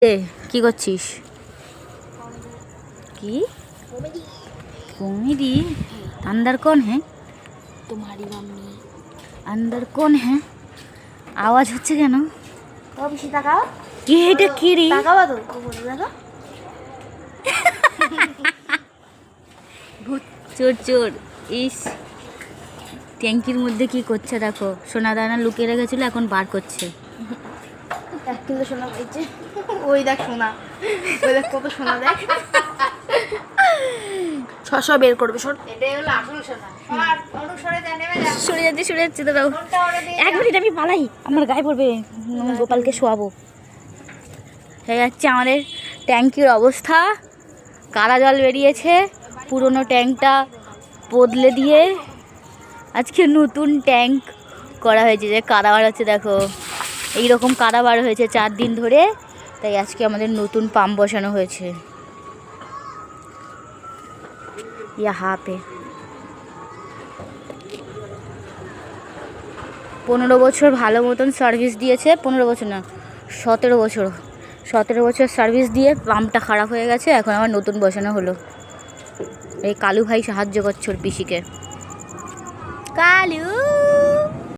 কি করছিস? কি कॉमेडी? अंदर कौन है? तुम्हारी मम्मी। अंदर कौन है? आवाज হচ্ছে কেন? ও বেশি তাকাও। কি এটা কি রে? তাকাও তো উপরে দেখো। ভূত চোর চোর ইস ট্যাঙ্কির মধ্যে কি করছে দেখো। সোনা দানা লুকিয়ে রেখেছিল এখন বার করছে। এক কিলো সোনা পেয়েছে। ওই দেখ সোনা। ওই দেখ কত সোনা দেখ। ছশো বের করবে শোন। এটাই হলো আসল সোনা। সরে যাচ্ছে তো দাও। এক মিনিট আমি পালাই, আমার গায়ে পড়বে। আমি গোপালকে শোয়াবো। হয়ে যাচ্ছে আমাদের ট্যাঙ্কির অবস্থা। কাদা জল বেরিয়েছে, পুরনো ট্যাঙ্কটা বদলে দিয়ে আজকে নতুন ট্যাঙ্ক করা হয়েছে। যে কাদা বার হচ্ছে দেখো, এইরকম কাদা বার হয়েছে 4 দিন ধরে, তাই আজকে আমাদের নতুন পাম্প বসানো হয়েছে। यहाँ पे 15 বছর ভালো মতন সার্ভিস দিয়েছে। 15 বছর না, 17 বছর সার্ভিস দিয়ে পাম্পটা খারাপ হয়ে গেছে। এখন আবার নতুন বসানো হলো। এই কালু ভাই সাহায্য করছে ওর পিসিকে। কালু